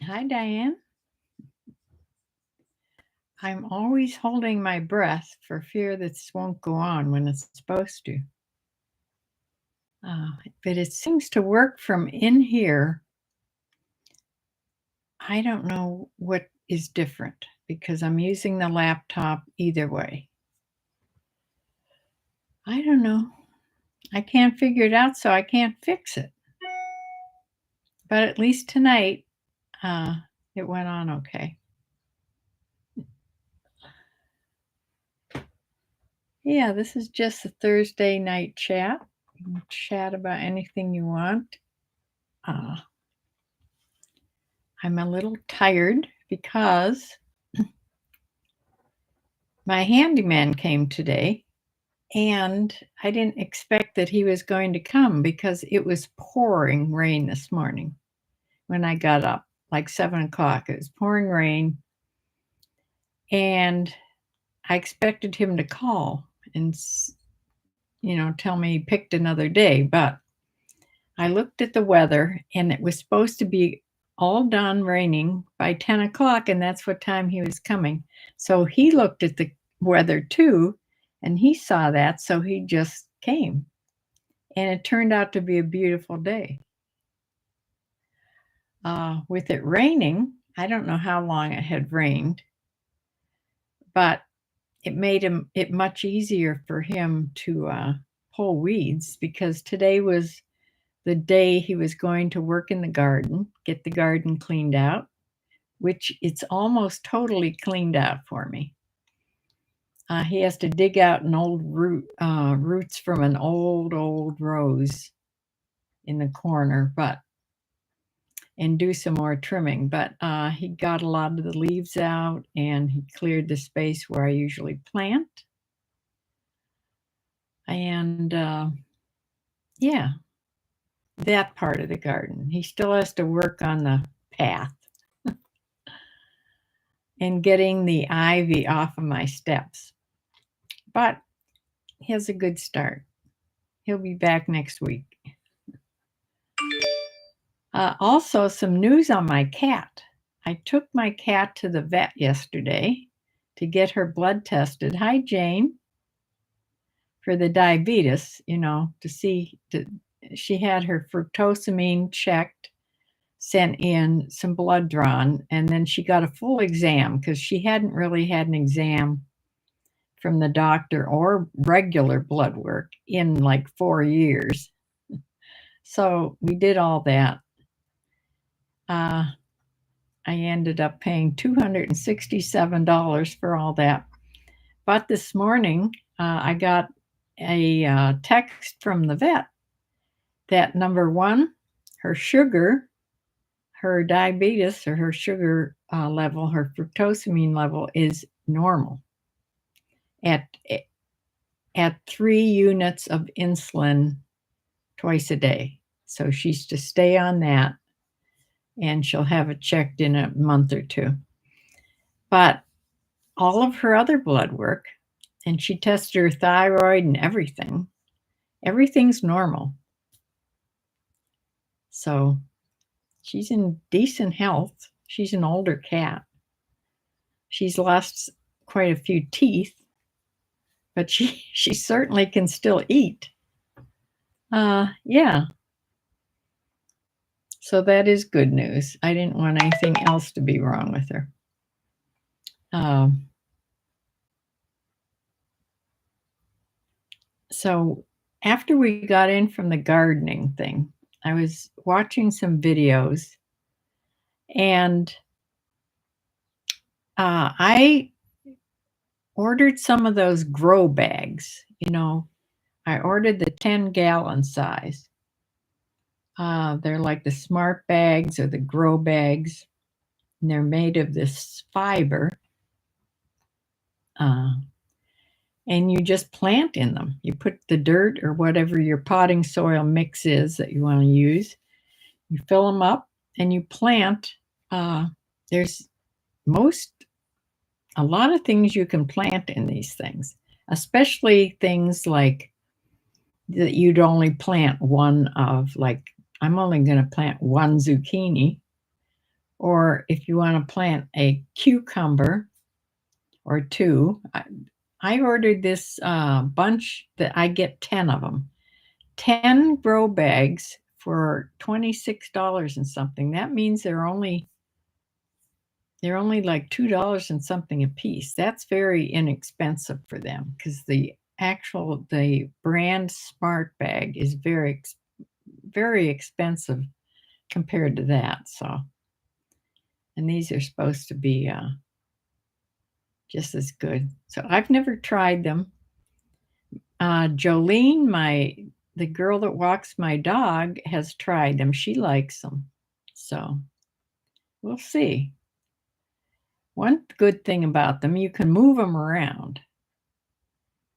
Hi, Diane. I'm always holding my breath for fear this won't go on when it's supposed to. But it seems to work from in here. I don't know what is different because I'm using the laptop either way. I don't know. I can't figure it out, so I can't fix it. But at least tonight, it went on okay. Yeah, this is just a Thursday night chat. You can chat about anything you want. I'm a little tired because my handyman came today and I didn't expect that he was going to come because it was pouring rain this morning when I got up, like 7 o'clock. It was pouring rain. And I expected him to call and, tell me he picked another day. But I looked at the weather and it was supposed to be all done raining by 10 o'clock, and that's what time he was coming. So he looked at the weather too, and he saw that, so he just came. And it turned out to be a beautiful day. With it raining, I don't know how long it had rained, but it made it much easier for him to pull weeds because today was the day he was going to work in the garden, get the garden cleaned out, which it's almost totally cleaned out for me. He has to dig out an old roots from an old rose in the corner, and do some more trimming. But he got a lot of the leaves out and he cleared the space where I usually plant. And yeah, that part of the garden. He still has to work on the path and getting the ivy off of my steps. But he has a good start. He'll be back next week. Also, some news on my cat. I took my cat to the vet yesterday to get her blood tested. Hi, Jane. For the diabetes, to see. She had her fructosamine checked, sent in, some blood drawn, and then she got a full exam because she hadn't really had an exam from the doctor or regular blood work in like 4 years. So we did all that. I ended up paying $267 for all that. But this morning, I got a text from the vet that number one, her sugar, her diabetes, or her sugar level, her fructosamine level is normal at 3 units of insulin twice a day. So she's to stay on that, and she'll have it checked in a month or two. But all of her other blood work, and she tested her thyroid and everything's normal. So she's in decent health. She's an older cat. She's lost quite a few teeth, but she certainly can still eat. Yeah. So that is good news. I didn't want anything else to be wrong with her. So after we got in from the gardening thing, I was watching some videos, and I ordered some of those grow bags. I ordered the 10-gallon size. They're like the smart bags or the grow bags, and they're made of this fiber. And you just plant in them. You put the dirt or whatever your potting soil mix is that you want to use. You fill them up and you plant. There's a lot of things you can plant in these things, especially things like that you'd only plant one of, like I'm only going to plant one zucchini, Or if you want to plant a cucumber or two, I ordered this bunch that I get 10 of them. 10 grow bags for $26 and something. That means they're only like $2 and something a piece. That's very inexpensive for them because the brand Smart Bag is very expensive compared to that. So, and these are supposed to be just as good. So I've never tried them. Jolene, the girl that walks my dog, has tried them. She likes them. So we'll see. One good thing about them, you can move them around.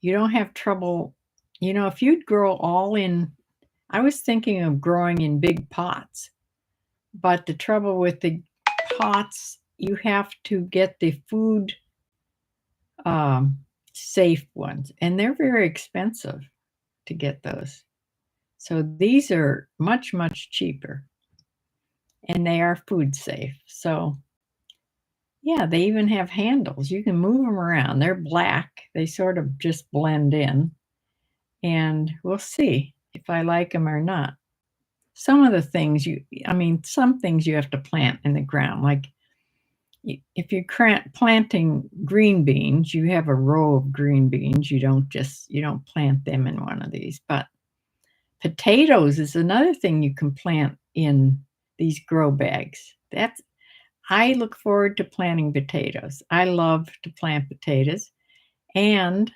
You don't have trouble. If you'd grow all in, I was thinking of growing in big pots, but the trouble with the pots, you have to get the food safe ones, and they're very expensive to get those. So these are much, much cheaper, and they are food safe. So yeah, they even have handles. You can move them around. They're black. They sort of just blend in, and we'll see if I like them or not. Some of the things some things you have to plant in the ground, like if you're planting green beans, you have a row of green beans. You don't plant them in one of these. But potatoes is another thing you can plant in these grow bags. I look forward to planting potatoes. I love to plant potatoes, and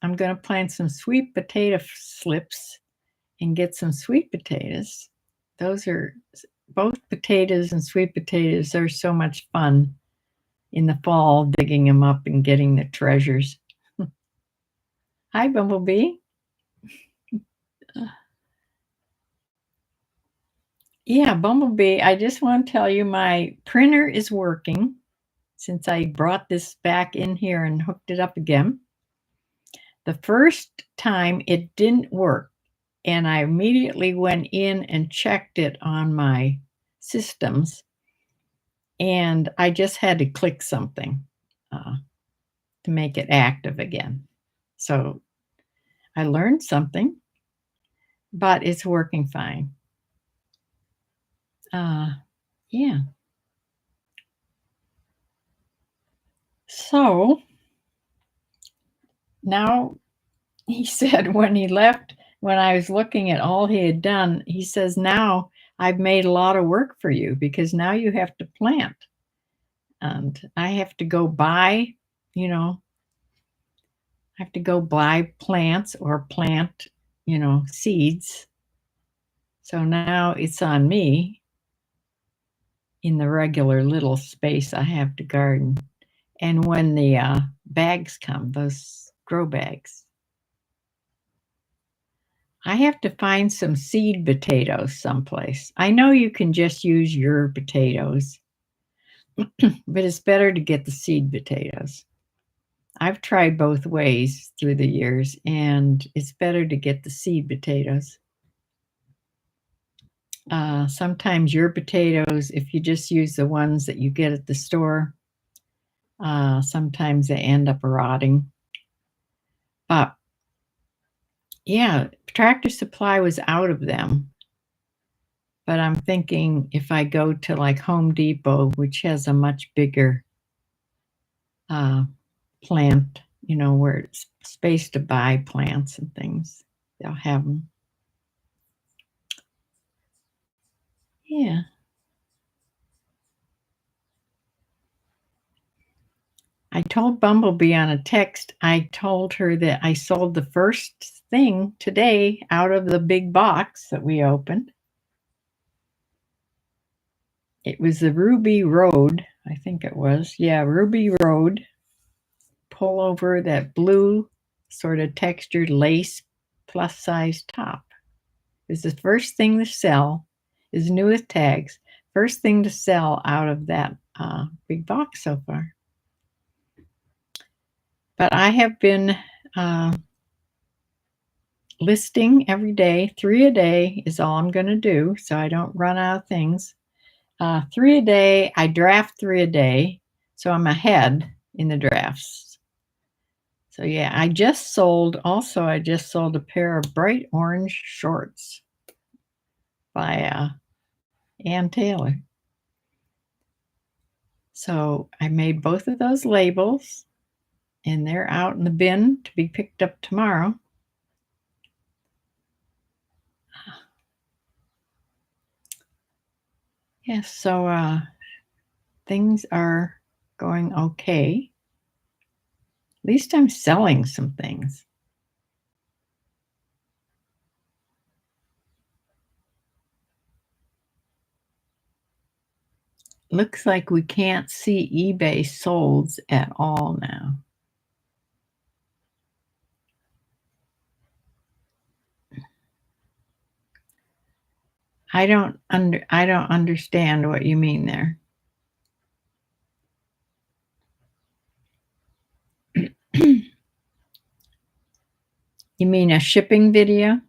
I'm going to plant some sweet potato slips and get some sweet potatoes. Both potatoes and sweet potatoes are so much fun in the fall, digging them up and getting the treasures. Hi, Bumblebee. Yeah, Bumblebee, I just want to tell you my printer is working since I brought this back in here and hooked it up again. The first time it didn't work, and I immediately went in and checked it on my systems, and I just had to click something to make it active again. So I learned something, but it's working fine. Yeah. So now he said when he left, when I was looking at all he had done, he says, now I've made a lot of work for you because now you have to plant. And I have to go buy, plants or plant, seeds. So now it's on me in the regular little space I have to garden. And when the bags come, those grow bags, I have to find some seed potatoes someplace. I know you can just use your potatoes, but it's better to get the seed potatoes. I've tried both ways through the years, and it's better to get the seed potatoes. Sometimes your potatoes, if you just use the ones that you get at the store, sometimes they end up rotting. But yeah, Tractor Supply was out of them. But I'm thinking if I go to like Home Depot, which has a much bigger plant, where it's space to buy plants and things, they'll have them. Yeah. I told Bumblebee on a text, I told her that I sold the first thing today out of the big box that we opened. It was the Ruby Road, I think it was. Yeah, Ruby Road pullover, that blue sort of textured lace plus size top. It was the first thing to sell, is new with tags. First thing to sell out of that big box so far. But I have been listing every day. 3 a day is all I'm going to do, so I don't run out of things. 3 a day. I draft 3 a day, so I'm ahead in the drafts. So yeah, I just sold a pair of bright orange shorts by Ann Taylor. So I made both of those labels, and they're out in the bin to be picked up tomorrow. Yes, so things are going okay. At least I'm selling some things. Looks like we can't see eBay solds at all now. I don't understand what you mean there. You mean a shipping video?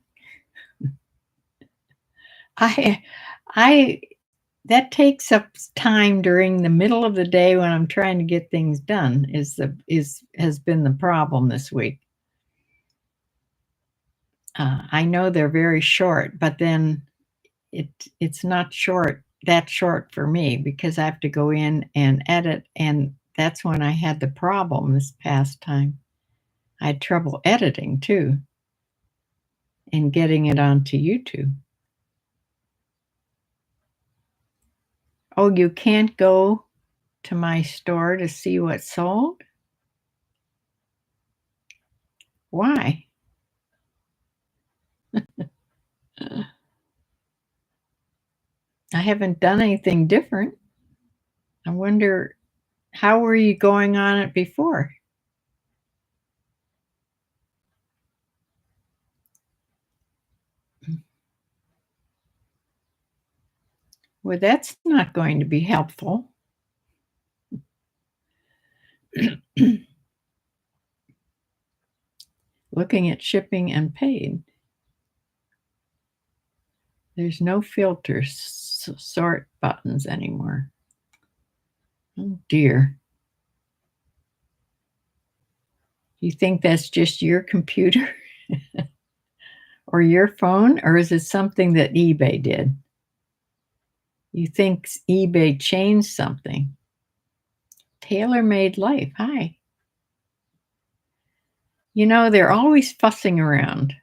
I that takes up time during the middle of the day when I'm trying to get things done has been the problem this week. I know they're very short, but then it's not that short for me because I have to go in and edit, and that's when I had the problem this past time. I had trouble editing too and getting it onto YouTube. Oh, you can't go to my store to see what's sold? Why? I haven't done anything different. I wonder, how were you going on it before? Well, that's not going to be helpful. Looking at shipping and paid. There's no filter sort buttons anymore. Oh dear. You think that's just your computer or your phone, or is it something that eBay did? You think eBay changed something? Tailor-made life. Hi. You know, they're always fussing around.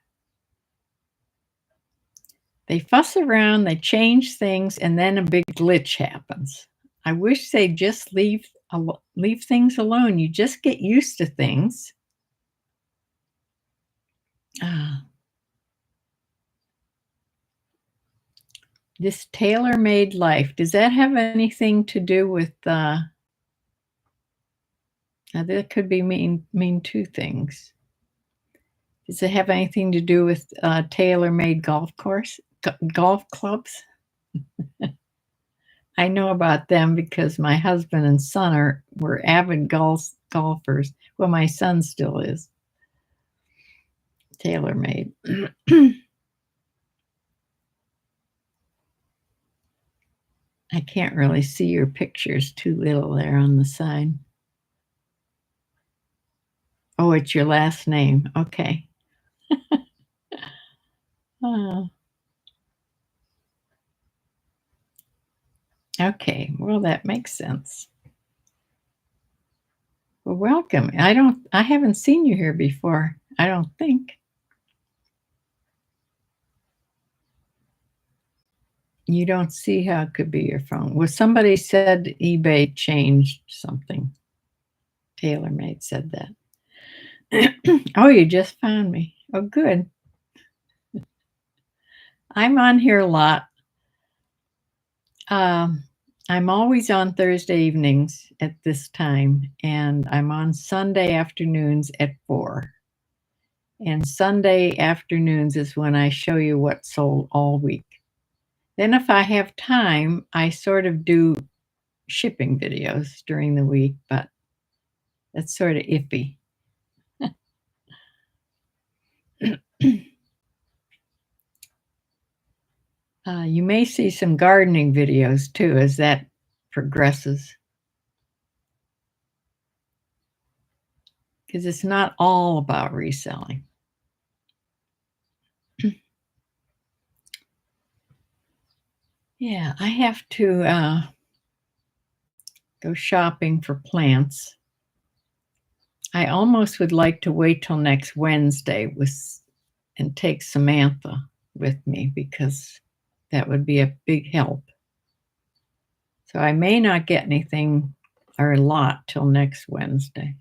They fuss around, they change things, and then a big glitch happens. I wish they'd just leave things alone. You just get used to things. This tailor-made life, does that have anything to do with now that could be mean two things. Does it have anything to do with tailor-made golf clubs? I know about them because my husband and son were avid golfers. Well, my son still is. Tailor-made. I can't really see your pictures, too little there on the side. Oh, it's your last name. Okay. Oh. Okay, well, that makes sense. Well, welcome. I haven't seen you here before, I don't think. You don't see how it could be your phone. Well, somebody said eBay changed something. TaylorMade said that. Oh, you just found me. Oh, good. I'm on here a lot. I'm always on Thursday evenings at this time, and I'm on Sunday afternoons at 4. And Sunday afternoons is when I show you what sold all week. Then if I have time, I sort of do shipping videos during the week, but that's sort of iffy. You may see some gardening videos too as that progresses, because it's not all about reselling. Yeah, I have to go shopping for plants. I almost would like to wait till next Wednesday and take Samantha with me, because that would be a big help. So I may not get anything or a lot till next Wednesday.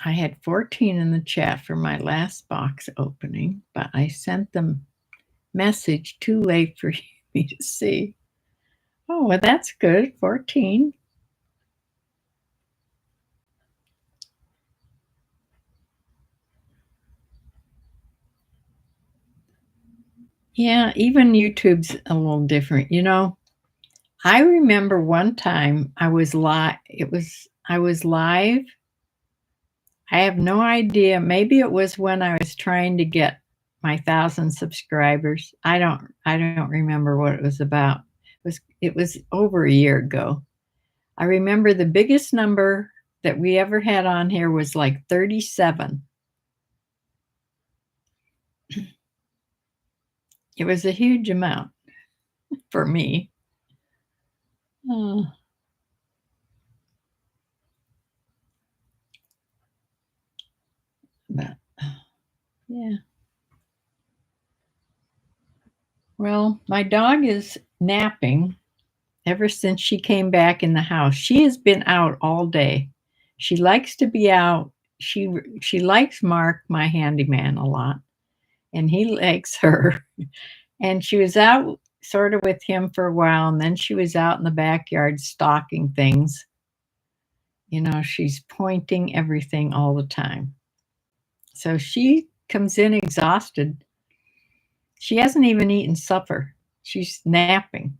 I had 14 in the chat for my last box opening, but I sent them message too late for me to see. Oh, well, that's good. 14. Yeah, even YouTube's a little different. I remember one time I was live. I was live. I have no idea. Maybe it was when I was trying to get my 1,000 subscribers. I don't remember what it was about. It was over a year ago. I remember the biggest number that we ever had on here was like 37. It was a huge amount for me. Oh, but yeah. Well, my dog is napping ever since she came back in the house. She has been out all day. She likes to be out. She likes Mark, my handyman, a lot, and he likes her. And she was out sort of with him for a while, and then she was out in the backyard stalking things. She's pointing everything all the time. So she comes in exhausted. She hasn't even eaten supper. She's napping.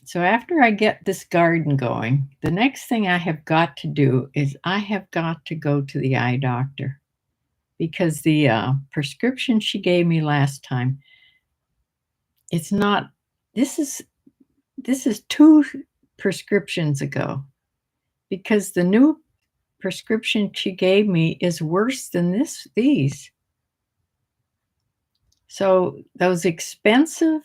So after I get this garden going, the next thing I have got to do is I have got to go to the eye doctor, because the prescription she gave me last time, it's not, this is 2 prescriptions ago, because the new prescription she gave me is worse than these. So those expensive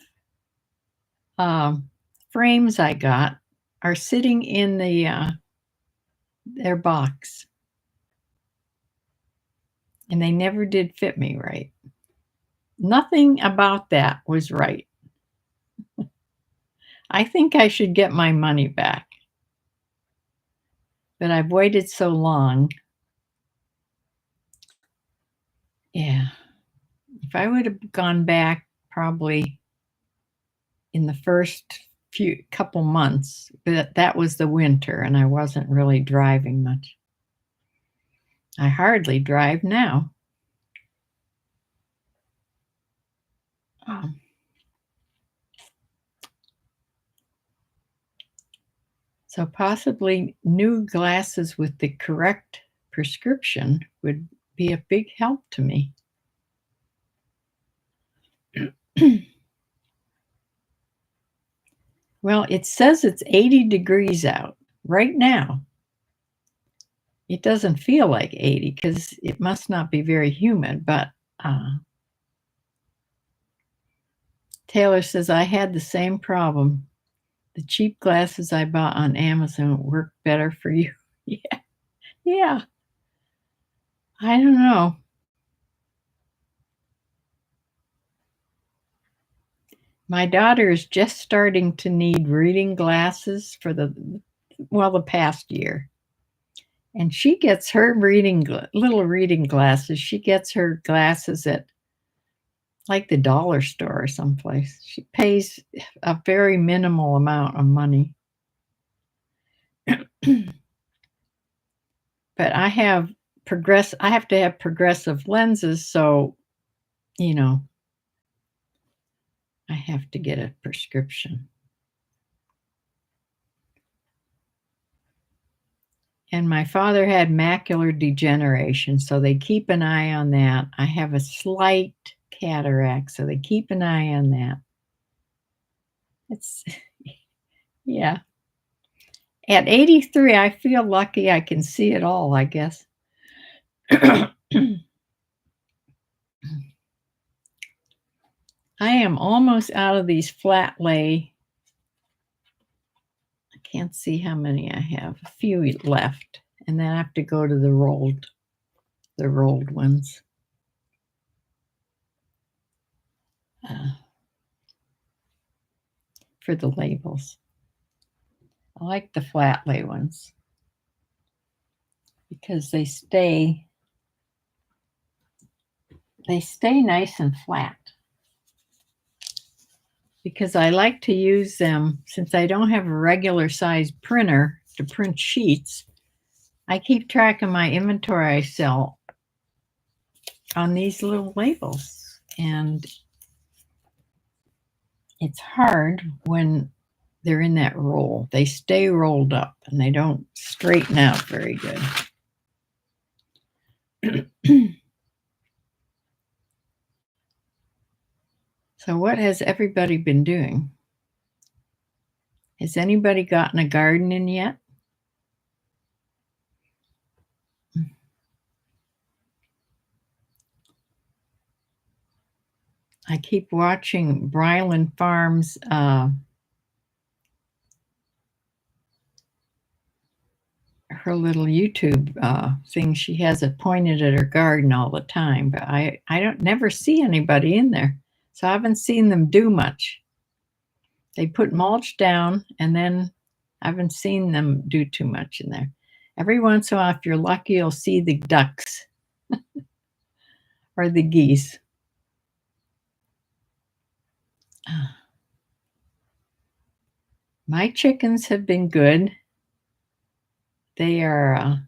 frames I got are sitting in their box, and they never did fit me right. Nothing about that was right. I think I should get my money back, but I've waited so long. Yeah. If I would have gone back probably in the first few couple months, but that was the winter and I wasn't really driving much. I hardly drive now. So possibly new glasses with the correct prescription would be a big help to me. Well, it says it's 80 degrees out right now. It doesn't feel like 80 because it must not be very humid, but Taylor says, I had the same problem. The cheap glasses I bought on Amazon work better for you. Yeah. Yeah. I don't know. My daughter is just starting to need reading glasses for the past year. And she gets her little reading glasses. She gets her glasses at like the dollar store or someplace. She pays a very minimal amount of money. But I have to have progressive lenses, so I have to get a prescription. And my father had macular degeneration, so they keep an eye on that. I have a slight cataract, so they keep an eye on that. It's, yeah. At 83, I feel lucky I can see it all, I guess. I am almost out of these flat lay. I can't see how many I have. A few left, and then I have to go to the rolled ones. For the labels. I like the flat lay ones because they stay nice and flat. Because I like to use them, since I don't have a regular size printer to print sheets, I keep track of my inventory I sell on these little labels. And it's hard when they're in that roll. They stay rolled up and they don't straighten out very good. So what has everybody been doing? Has anybody gotten a garden in yet? I keep watching Brylan Farms her little YouTube thing. She has it pointed at her garden all the time, but I don't never see anybody in there. So I haven't seen them do much. They put mulch down, and then I haven't seen them do too much in there. Every once in a while, if you're lucky, you'll see the ducks or the geese. My chickens have been good. They are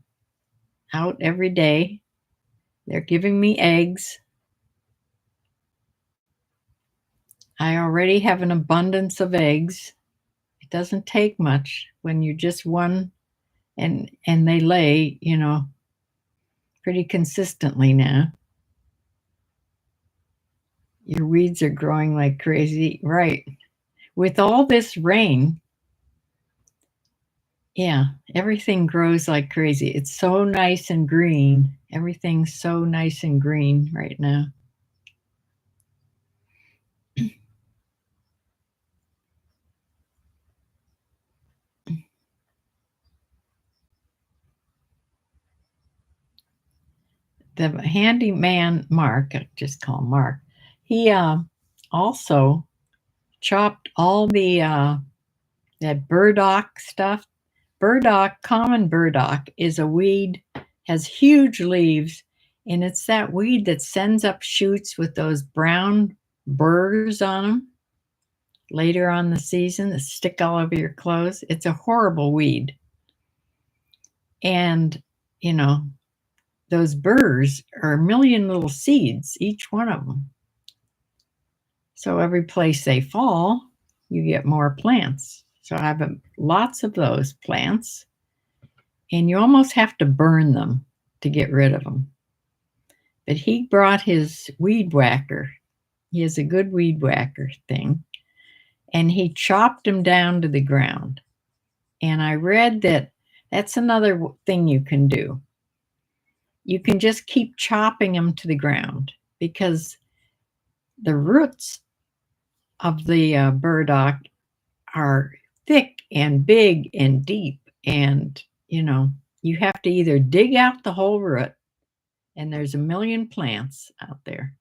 out every day. They're giving me eggs. I already have an abundance of eggs. It doesn't take much when you're just one, and they lay, pretty consistently now. Your weeds are growing like crazy, right? With all this rain, yeah, everything grows like crazy. It's so nice and green. Everything's so nice and green right now. The handyman, Mark, I just call him Mark, he also chopped all the that burdock stuff. Burdock, common burdock, is a weed, has huge leaves, and it's that weed that sends up shoots with those brown burrs on them later on the season that stick all over your clothes. It's a horrible weed. And, those burrs are a million little seeds, each one of them. So every place they fall, you get more plants. So I have lots of those plants, and you almost have to burn them to get rid of them. But he brought his weed whacker. He has a good weed whacker thing, and he chopped them down to the ground. And I read that that's another thing you can do. You can just keep chopping them to the ground, because the roots of the burdock are thick and big and deep, and you have to either dig out the whole root, and there's a million plants out there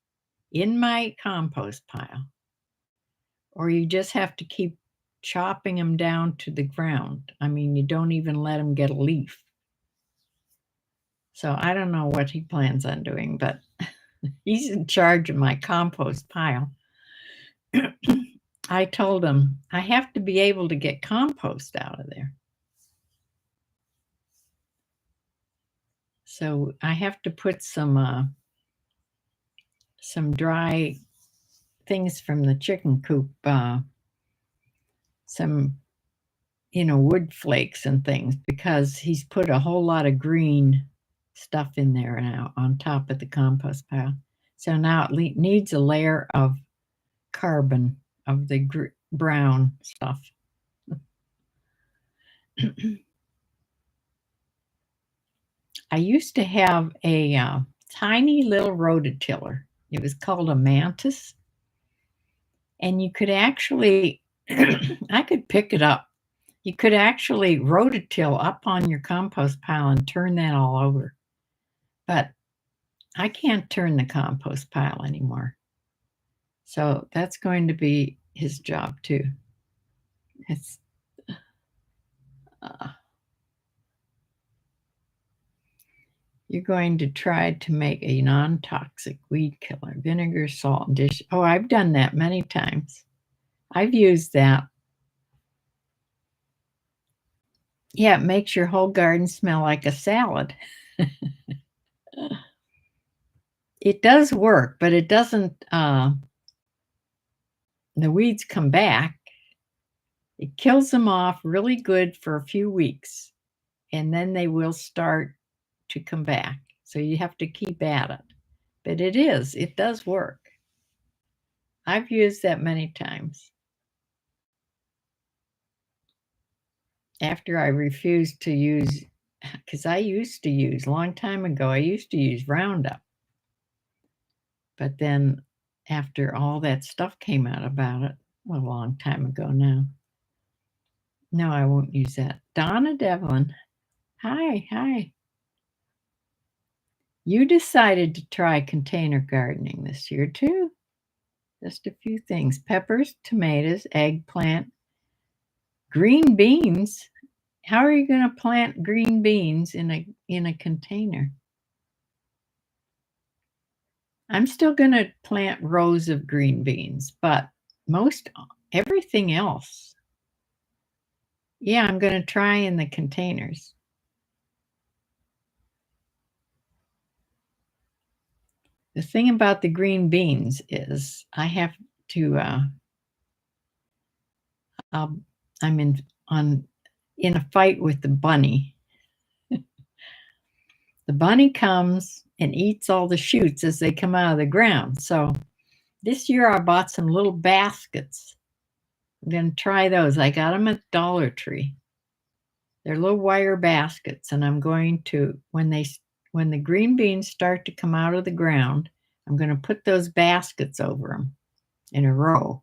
in my compost pile, or you just have to keep chopping them down to the ground. I mean, you don't even let them get a leaf. So I don't know what he plans on doing, but he's in charge of my compost pile. I told him I have to be able to get compost out of there. So I have to put some dry things from the chicken coop, some wood flakes and things because he's put a whole lot of green stuff in there now on top of the compost pile. So now it needs a layer of carbon of the brown stuff. I used to have a tiny little rototiller. It was called a Mantis. And you could actually, I could pick it up. You could actually rototill up on your compost pile and turn that all over. But I can't turn the compost pile anymore. So that's going to be his job too. It's you're going to try to make a non-toxic weed killer, vinegar, salt, and dish. Oh, I've done that many times. I've used that. Yeah, it makes your whole garden smell like a salad. It does work, but it doesn't, the weeds come back. It kills them off really good for a few weeks, and then they will start to come back. So you have to keep at it. But it does work. I've used that many times. After I refused to use, because I used to use, a long time ago, I used to use Roundup. But then after all that stuff came out about it, a long time ago now. No, I won't use that. Donna Devlin. Hi. You decided to try container gardening this year too. Just a few things. Peppers, tomatoes, eggplant, green beans. How are you going to plant green beans in a container? I'm still going to plant rows of green beans, but everything else. Yeah, I'm going to try in the containers. The thing about the green beans is I have to I'm in a fight with the bunny. The bunny comes and eats all the shoots as they come out of the ground. So this year I bought some little baskets. I'm going to try those. I got them at Dollar Tree. They're little wire baskets, and I'm going to, when the green beans start to come out of the ground, I'm going to put those baskets over them in a row,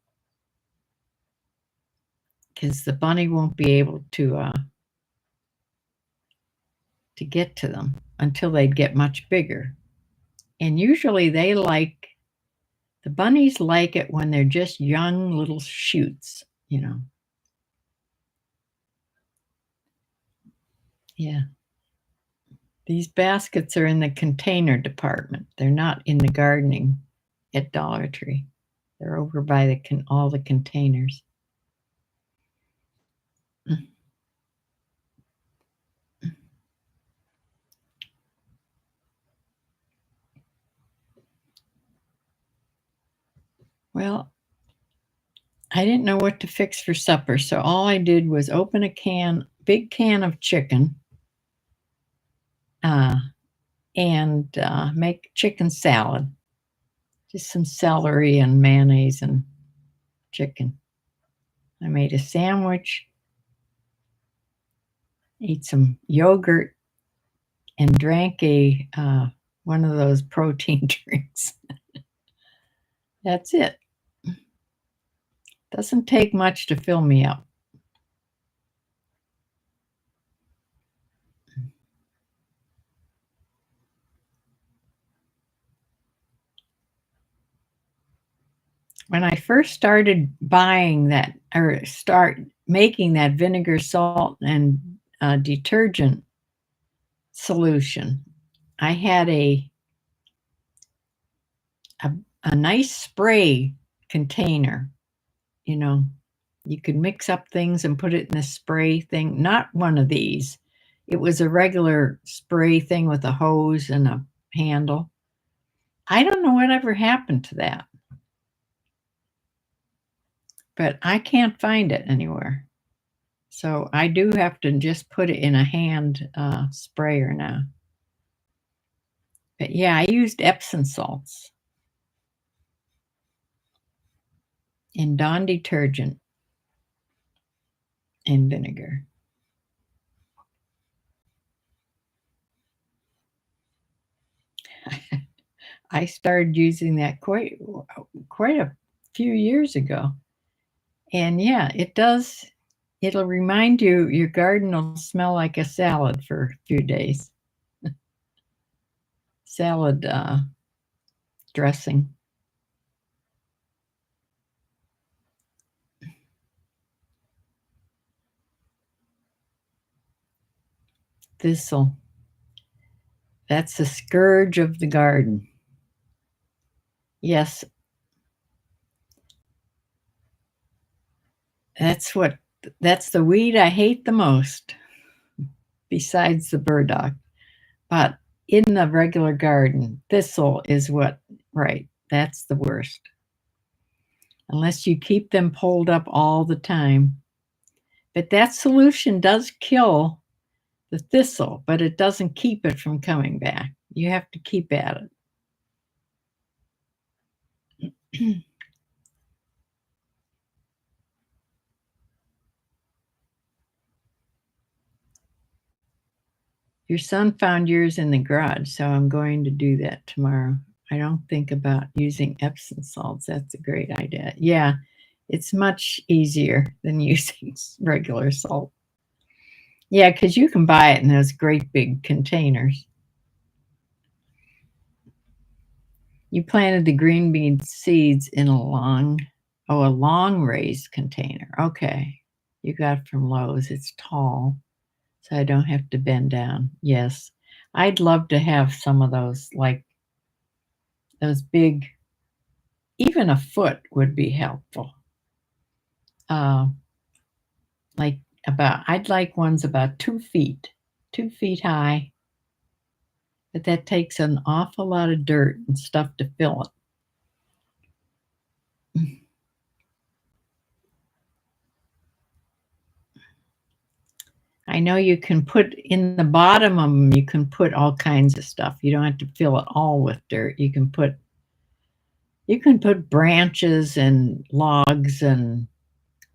because the bunny won't be able to get to them until they get much bigger. And usually the bunnies like it when they're just young little shoots, Yeah. These baskets are in the container department. They're not in the gardening at Dollar Tree. They're over by all the containers. Well, I didn't know what to fix for supper, so all I did was open a big can of chicken, and make chicken salad. Just some celery and mayonnaise and chicken. I made a sandwich, ate some yogurt, and drank one of those protein drinks. That's it. Doesn't take much to fill me up. When I first started buying that, or start making that vinegar, salt, and detergent solution, I had a nice spray container. You could mix up things and put it in a spray thing. Not one of these. It was a regular spray thing with a hose and a handle. I don't know whatever happened to that, but I can't find it anywhere. So I do have to just put it in a hand sprayer now. But yeah, I used Epsom salts and Dawn detergent and vinegar. I started using that quite a few years ago. And yeah, it does. It'll remind you your garden will smell like a salad for a few days. Salad dressing. Thistle. That's the scourge of the garden. Yes, that's what that's the weed I hate the most, besides the burdock. But in the regular garden, thistle is what right. That's the worst. Unless you keep them pulled up all the time. But that solution does kill the thistle, but it doesn't keep it from coming back. You have to keep at it. Your son found yours in the garage, so I'm going to do that tomorrow. I don't think about using Epsom salts. That's a great idea. Yeah, it's much easier than using regular salt. Yeah, because you can buy it in those great big containers. You planted the green bean seeds in a long raised container. Okay. You got from Lowe's. It's tall, so I don't have to bend down. Yes. I'd love to have some of those, like those big, even a foot would be helpful. Uh, like I'd like ones about 2 feet, 2 feet high, but that takes an awful lot of dirt and stuff to fill it. I know you can put in the bottom of them, you can put all kinds of stuff. You don't have to fill it all with dirt. You can put branches and logs and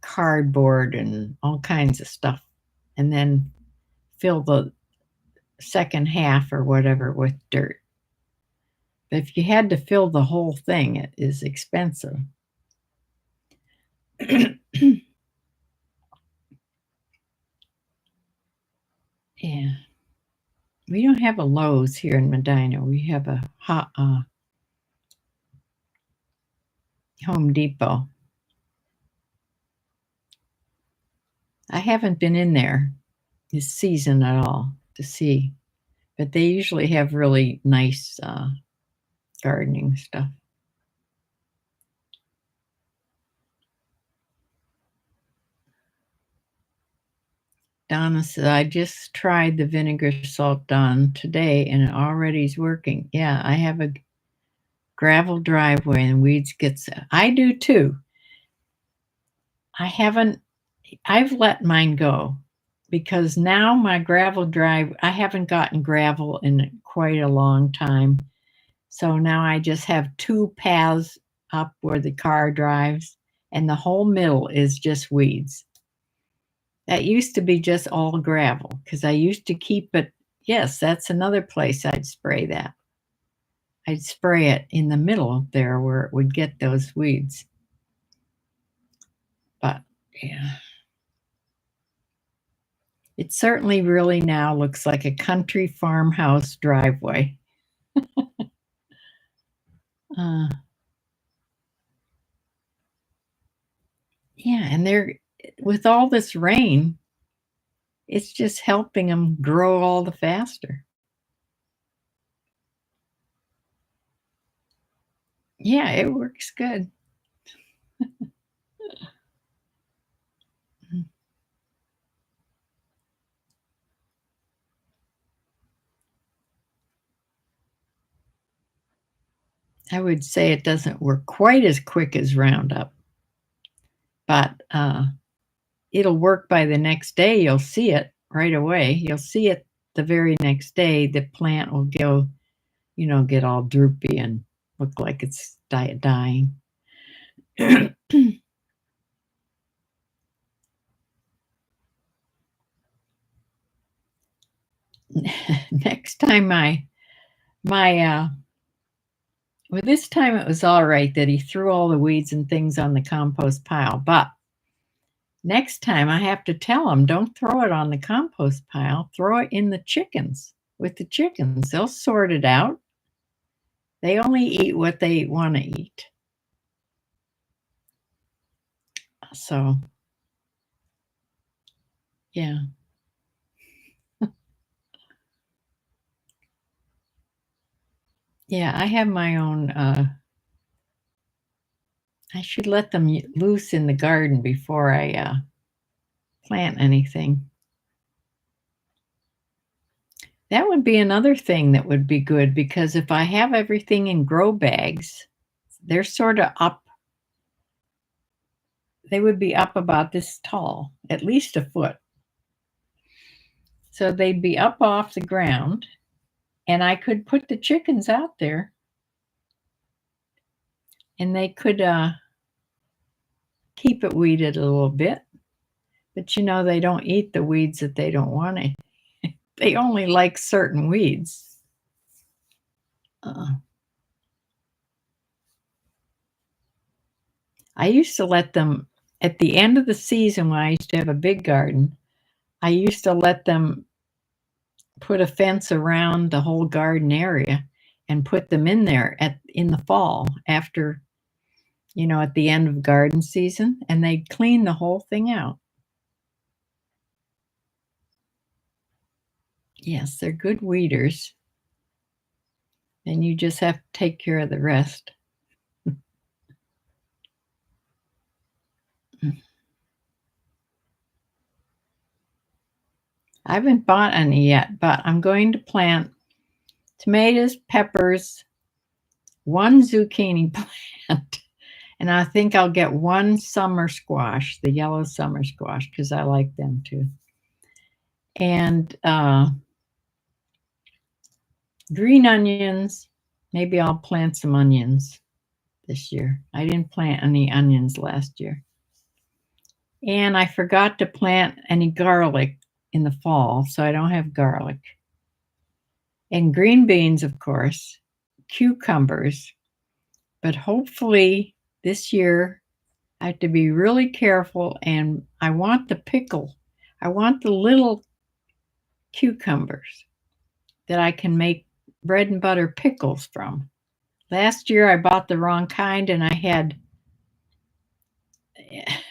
cardboard and all kinds of stuff, and then fill the second half or whatever with dirt. But if you had to fill the whole thing, it is expensive. Yeah. We don't have a Lowe's here in Medina. We have a Home Depot. I haven't been in there this season at all to see, but they usually have really nice gardening stuff. Donna said, I just tried the vinegar salt Dawn today and it already is working. Yeah, I have a gravel driveway and weeds gets I do too. I've let mine go because now my gravel drive, I haven't gotten gravel in quite a long time. So now I just have two paths up where the car drives, and the whole middle is just weeds. That used to be just all gravel because I used to keep it. Yes, that's another place I'd spray that. I'd spray it in the middle there where it would get those weeds. But yeah, it certainly really now looks like a country farmhouse driveway. Uh, yeah, and they're with all this rain, it's just helping them grow all the faster. Yeah, it works good. I would say it doesn't work quite as quick as Roundup, but it'll work by the next day. You'll see it right away. You'll see it the very next day. The plant will go, get all droopy and look like it's dying. Next time well, this time it was all right that he threw all the weeds and things on the compost pile, but next time I have to tell him, don't throw it on the compost pile, throw it in the chickens, with the chickens. They'll sort it out. They only eat what they want to eat. So, yeah. Yeah, I have my own, I should let them loose in the garden before I plant anything. That would be another thing that would be good, because if I have everything in grow bags, they're sort of up. They would be up about this tall, at least a foot. So they'd be up off the ground, and I could put the chickens out there, and they could keep it weeded a little bit. But they don't eat the weeds that they don't want to. They only like certain weeds. I used to let them, at the end of the season when I used to have a big garden, I used to let them put a fence around the whole garden area and put them in there in the fall after, at the end of garden season, and they'd clean the whole thing out. Yes, they're good weeders. And you just have to take care of the rest. I haven't bought any yet, but I'm going to plant tomatoes, peppers, one zucchini plant, and I think I'll get one summer squash, the yellow summer squash, because I like them too. And green onions. Maybe I'll plant some onions this year. I didn't plant any onions last year. And I forgot to plant any garlic in the fall, so I don't have garlic. And green beans, of course, cucumbers. But hopefully this year I have to be really careful, and I want the pickle. I want the little cucumbers that I can make bread and butter pickles from. Last year I bought the wrong kind, and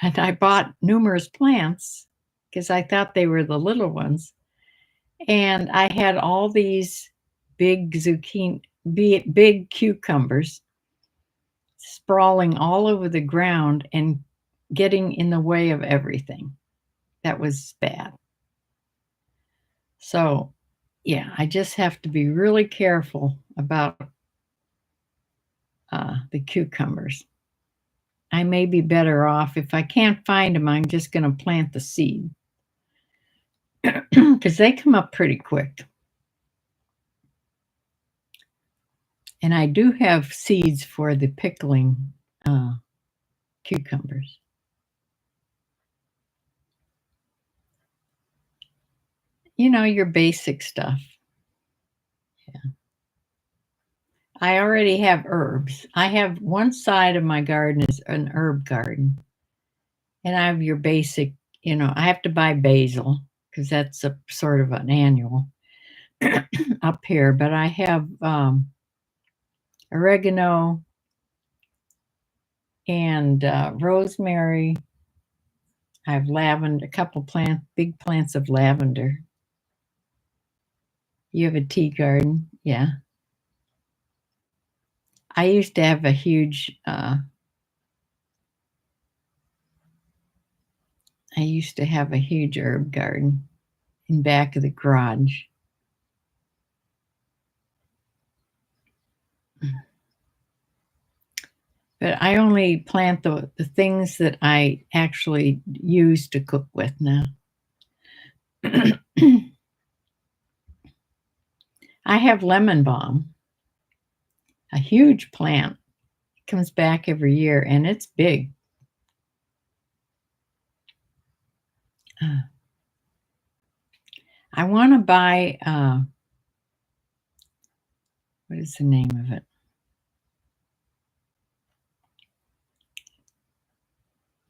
I bought numerous plants because I thought they were the little ones. And I had all these big big cucumbers sprawling all over the ground and getting in the way of everything. That was bad. So, yeah, I just have to be really careful about the cucumbers. I may be better off. If I can't find them, I'm just going to plant the seed because they come up pretty quick. And I do have seeds for the pickling cucumbers. Your basic stuff. Yeah. I already have herbs. I have one side of my garden is an herb garden. And I have your basic, I have to buy basil because that's a sort of an annual up here. But I have oregano and rosemary. I have lavender, a couple big plants of lavender. You have a tea garden, yeah. I used to have a huge, herb garden in back of the garage. But I only plant the things that I actually use to cook with now. I have lemon balm, a huge plant. It comes back every year and it's big. I want to buy, what is the name of it?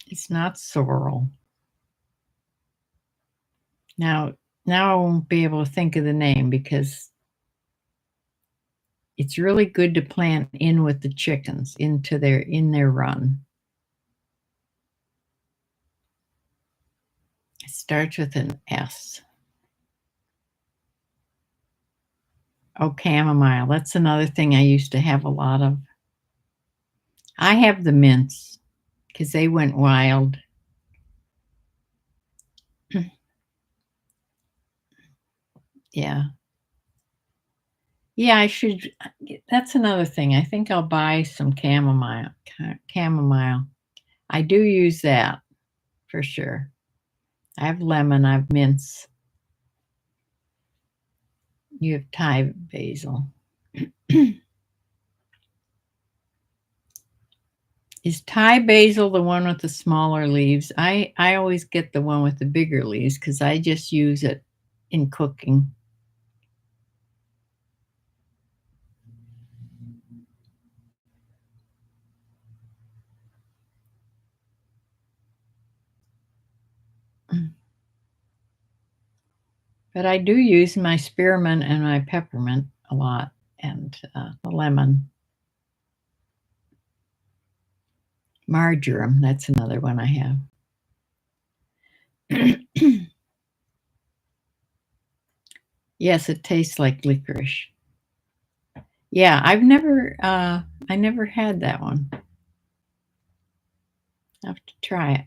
It's not sorrel. Now I won't be able to think of the name because it's really good to plant in with the chickens in their run. It starts with an S. Oh, chamomile. That's another thing I used to have a lot of. I have the mints because they went wild. Yeah. Yeah, I should. That's another thing. I think I'll buy some chamomile. Chamomile. I do use that for sure. I have lemon, I have mints. You have Thai basil. Is Thai basil the one with the smaller leaves? I always get the one with the bigger leaves because I just use it in cooking. But I do use my spearmint and my peppermint a lot, and the lemon. Marjoram, that's another one I have. Yes, it tastes like licorice. Yeah, I never had that one. I have to try it.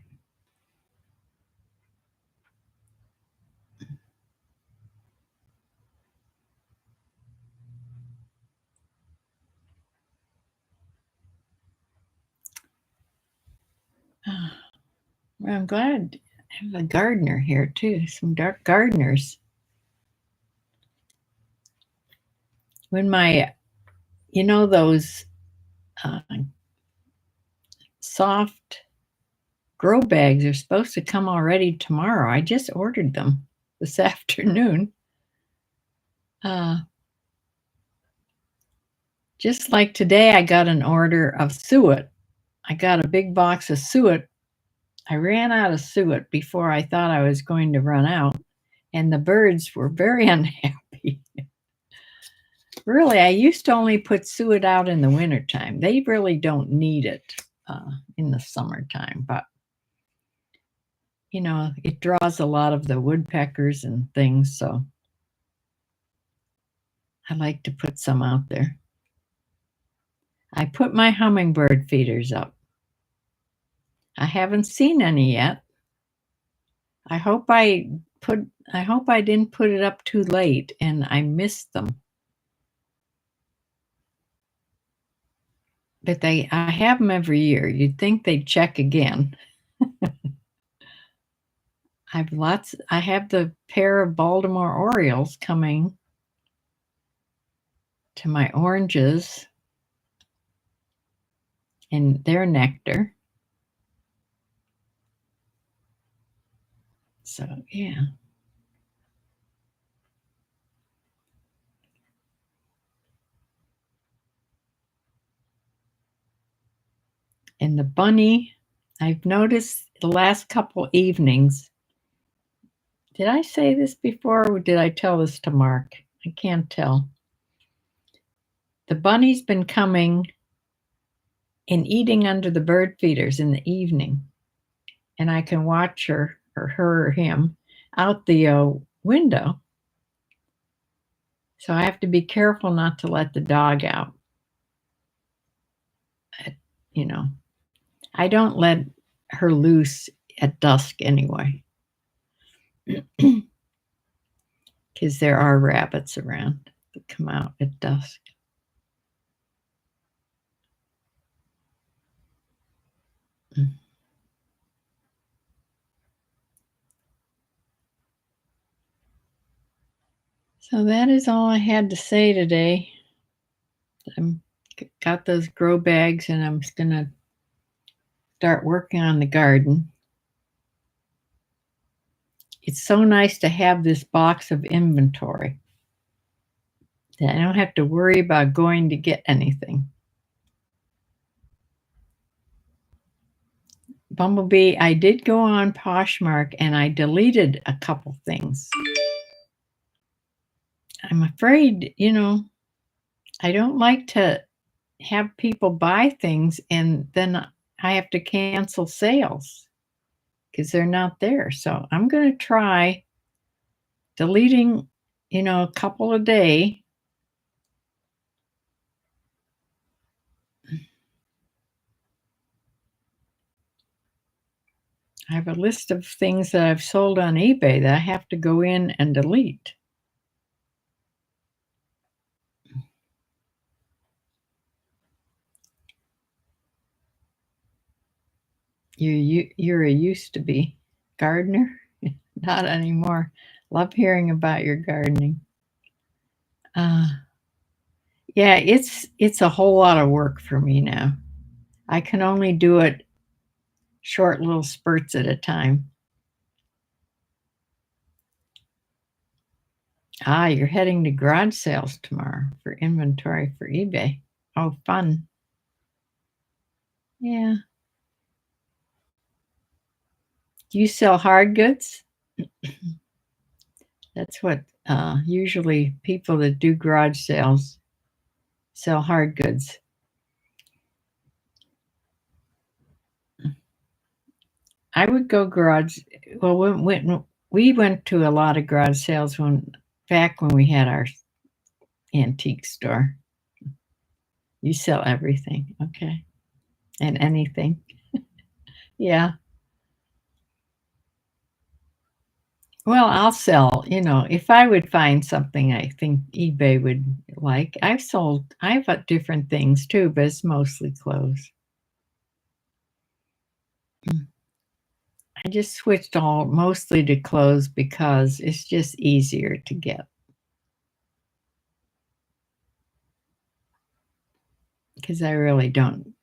Well, I'm glad I have a gardener here too. Some dark gardeners. When those uh, soft grow bags are supposed to come already tomorrow. I just ordered them this afternoon. Just like today, I got an order of suet. I got a big box of suet. I ran out of suet before I thought I was going to run out, and the birds were very unhappy. Really, I used to only put suet out in the wintertime. They really don't need it in the summertime, but it draws a lot of the woodpeckers and things, so I like to put some out there. I put my hummingbird feeders up. I haven't seen any yet. I hope I didn't put it up too late and I missed them. But I have them every year. You'd think they'd check again. I have the pair of Baltimore Orioles coming to my oranges and their nectar. So, yeah. And the bunny, I've noticed the last couple evenings. Did I say this before or did I tell this to Mark? I can't tell. The bunny's been coming and eating under the bird feeders in the evening. And I can watch her or him out the window. So I have to be careful not to let the dog out. You know, I don't let her loose at dusk anyway. Because there are rabbits around that come out at dusk. So that is all I had to say today. I'm got those grow bags and I'm just gonna start working on the garden. It's so nice to have this box of inventory that I don't have to worry about going to get anything. Bumblebee, I did go on Poshmark and I deleted a couple things. I'm afraid, I don't like to have people buy things and then I have to cancel sales because they're not there. So I'm going to try deleting, a couple a day. I have a list of things that I've sold on eBay that I have to go in and delete. You're a used to be gardener? Not anymore. Love hearing about your gardening. Yeah, it's a whole lot of work for me now. I can only do it short little spurts at a time. You're heading to garage sales tomorrow for inventory for eBay. Oh, fun. Yeah. Do you sell hard goods? That's what usually people that do garage sales sell hard goods. I would go garage. Well, when we went to a lot of garage sales back when we had our antique store. You sell everything, okay, and anything. Yeah. Well, I'll sell. If I would find something I think eBay would like. I've got different things too, but it's mostly clothes. I just switched mostly to clothes because it's just easier to get. Because I really don't,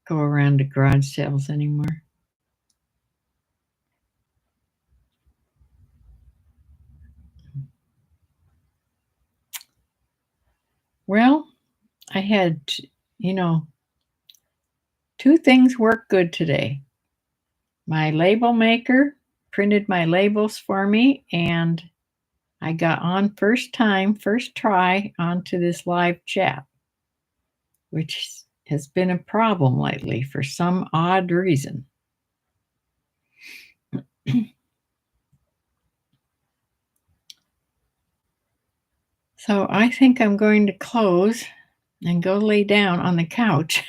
go around to garage sales anymore. Well, I had, two things work good today. My label maker printed my labels for me, and I got on first try onto this live chat, which has been a problem lately for some odd reason. So I think I'm going to close and go lay down on the couch.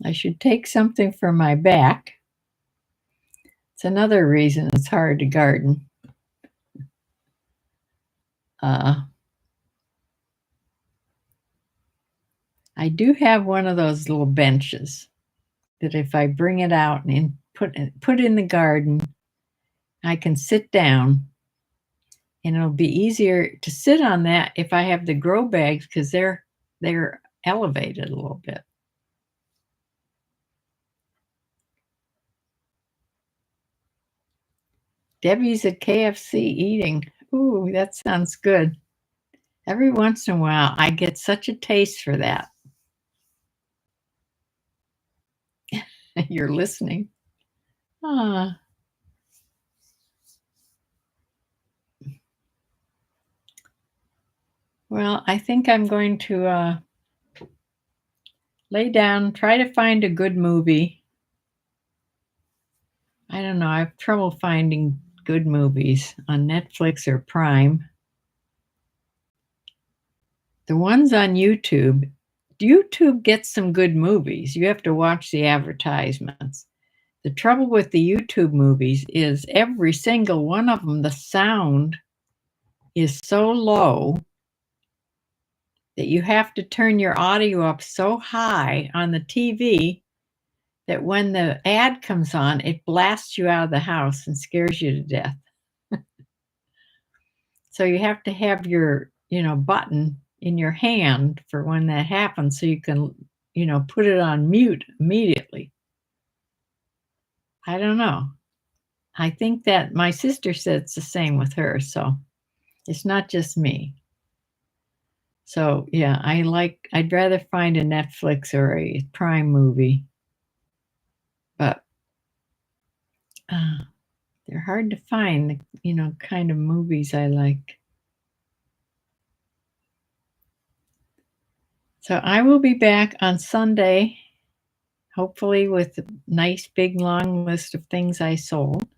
I should take something for my back. It's another reason it's hard to garden. I do have one of those little benches that if I bring it out and put in the garden, I can sit down, and it'll be easier to sit on that if I have the grow bags because they're elevated a little bit. Debbie's at KFC eating. Ooh, that sounds good. Every once in a while, I get such a taste for that. You're listening. Ah. Well, I think I'm going to lay down, try to find a good movie. I don't know. I have trouble finding good movies on Netflix or Prime. The ones on YouTube gets some good movies. You have to watch the advertisements. The trouble with the YouTube movies is every single one of them, the sound is so low that you have to turn your audio up so high on the TV that when the ad comes on, it blasts you out of the house and scares you to death. So you have to have your, button in your hand for when that happens so you can, put it on mute immediately. I don't know. I think that my sister said it's the same with her, so it's not just me. So, yeah, I'd rather find a Netflix or a Prime movie, but they're hard to find, kind of movies I like. So I will be back on Sunday, hopefully with a nice big long list of things I sold.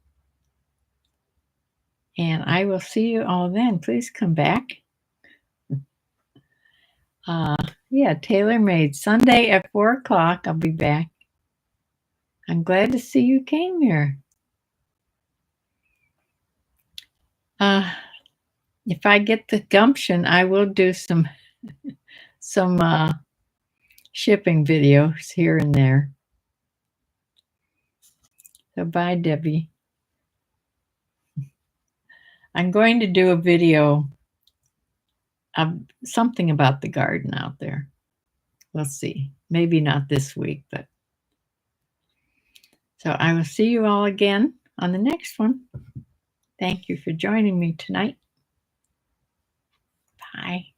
And I will see you all then. Please come back. Yeah, TaylorMade Sunday at 4:00. I'll be back. I'm glad to see you came here. If I get the gumption, I will do some shipping videos here and there. So bye, Debbie. I'm going to do a video of something about the garden out there. We'll see. Maybe not this week, but so I will see you all again on the next one. Thank you for joining me tonight. Bye.